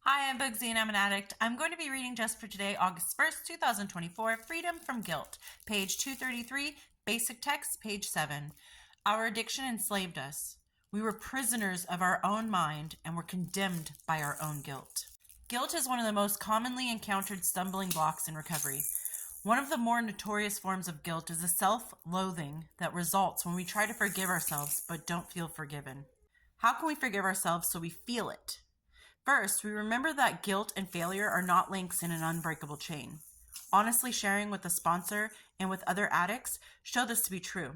Hi, I'm Bugsy and I'm an addict. I'm going to be reading just for today, August 1st, 2024, Freedom from Guilt, page 233, basic text, page 7. Our addiction enslaved us. We were prisoners of our own mind and were condemned by our own guilt. Guilt is one of the most commonly encountered stumbling blocks in recovery. One of the more notorious forms of guilt is the self-loathing that results when we try to forgive ourselves but don't feel forgiven. How can we forgive ourselves so we feel it? First, we remember that guilt and failure are not links in an unbreakable chain. Honestly sharing with the sponsor and with other addicts show this to be true.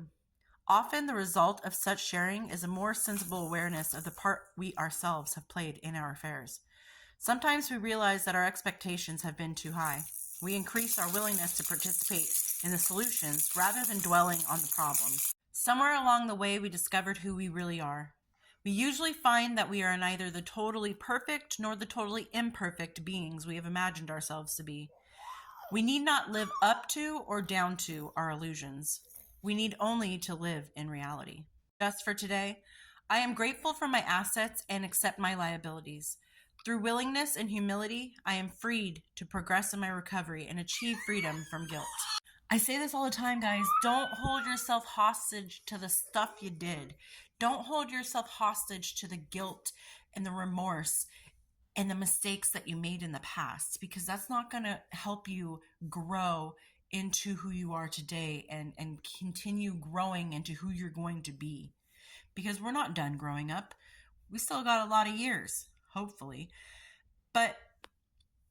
Often the result of such sharing is a more sensible awareness of the part we ourselves have played in our affairs. Sometimes we realize that our expectations have been too high. We increase our willingness to participate in the solutions rather than dwelling on the problems. Somewhere along the way, we discovered who we really are. We usually find that we are neither the totally perfect nor the totally imperfect beings we have imagined ourselves to be. We need not live up to or down to our illusions. We need only to live in reality. Just for today, I am grateful for my assets and accept my liabilities. Through willingness and humility, I am freed to progress in my recovery and achieve freedom from guilt. I say this all the time, guys. Don't hold yourself hostage to the stuff you did. Don't hold yourself hostage to the guilt and the remorse and the mistakes that you made in the past, because that's not going to help you grow into who you are today and continue growing into who you're going to be. Because we're not done growing up. We still got a lot of years, hopefully. But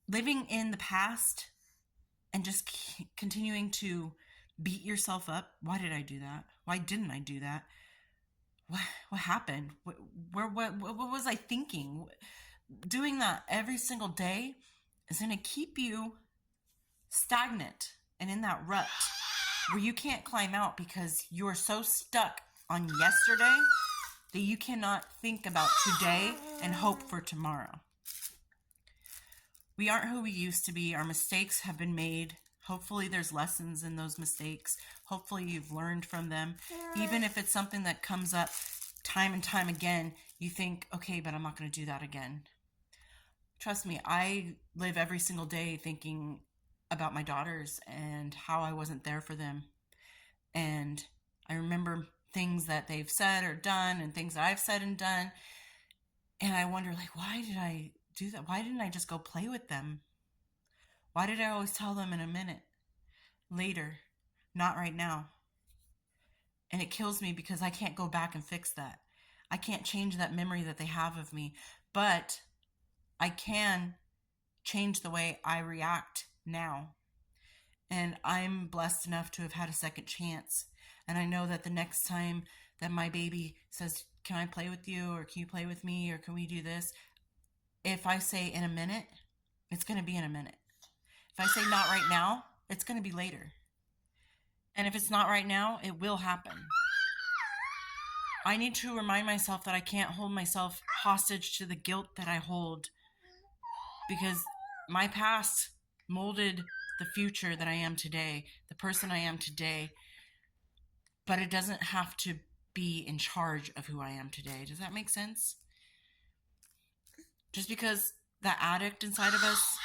living in the past and just continuing to beat yourself up. Why did I do that? Why didn't I do that? What happened? What was I thinking? Doing that every single day is going to keep you stagnant and in that rut where you can't climb out because you're so stuck on yesterday that you cannot think about today and hope for tomorrow. We aren't who we used to be. Our mistakes have been made. Hopefully there's lessons in those mistakes. Hopefully you've learned from them. Even if it's something that comes up time and time again, you think, okay, but I'm not going to do that again. Trust me, I live every single day thinking about my daughters and how I wasn't there for them. And I remember things that they've said or done and things that I've said and done. And I wonder, like, why did I do that? Why didn't I just go play with them? Why did I always tell them in a minute? Later, not right now. And it kills me because I can't go back and fix that. I can't change that memory that they have of me, but I can change the way I react now. And I'm blessed enough to have had a second chance. And I know that the next time that my baby says, can I play with you? Or can you play with me? Or can we do this? If I say in a minute, it's going to be in a minute. If I say not right now, it's going to be later. And if it's not right now, it will happen. I need to remind myself that I can't hold myself hostage to the guilt that I hold, because my past molded the future that I am today, the person I am today, but it doesn't have to be in charge of who I am today. Does that make sense? Just because that addict inside of us,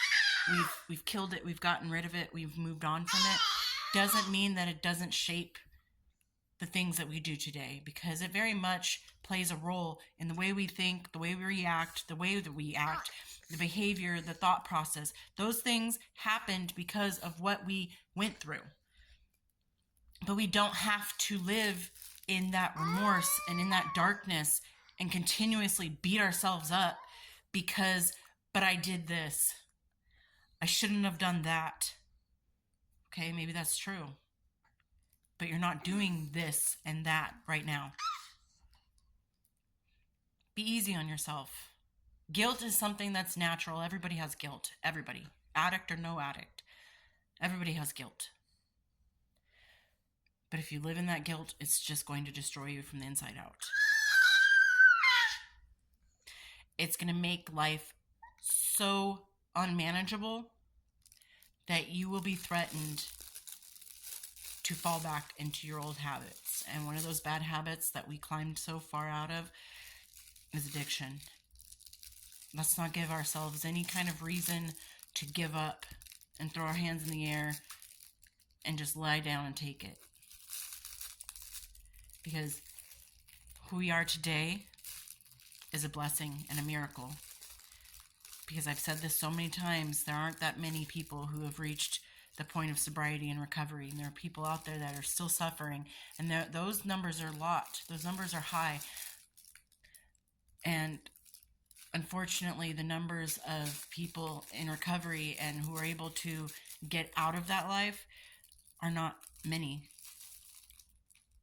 we've killed it, we've gotten rid of it, we've moved on from it, doesn't mean that it doesn't shape the things that we do today, because it very much plays a role in the way we think, the way we react, the way that we act, the behavior, the thought process. Those things happened because of what we went through. But we don't have to live in that remorse and in that darkness and continuously beat ourselves up because, but I did this. I shouldn't have done that. Okay, maybe that's true. But you're not doing this and that right now. Be easy on yourself. Guilt is something that's natural. Everybody has guilt. Everybody. Addict or no addict. Everybody has guilt. But if you live in that guilt, it's just going to destroy you from the inside out. It's going to make life so unmanageable that you will be threatened to fall back into your old habits. And one of those bad habits that we climbed so far out of is addiction. let's not give ourselves any kind of reason to give up and throw our hands in the air and just lie down and take it. Because who we are today is a blessing and a miracle. Because I've said this so many times, there aren't that many people who have reached the point of sobriety and recovery. And there are people out there that are still suffering. And those numbers are a lot. Those numbers are high. And unfortunately, the numbers of people in recovery and who are able to get out of that life are not many.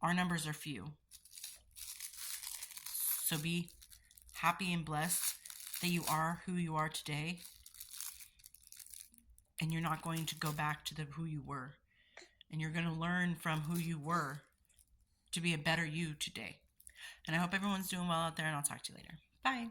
Our numbers are few. So be happy and blessed that you are who you are today, and you're not going to go back to who you were, and you're going to learn from who you were to be a better you today. And I hope everyone's doing well out there, and I'll talk to you later. Bye.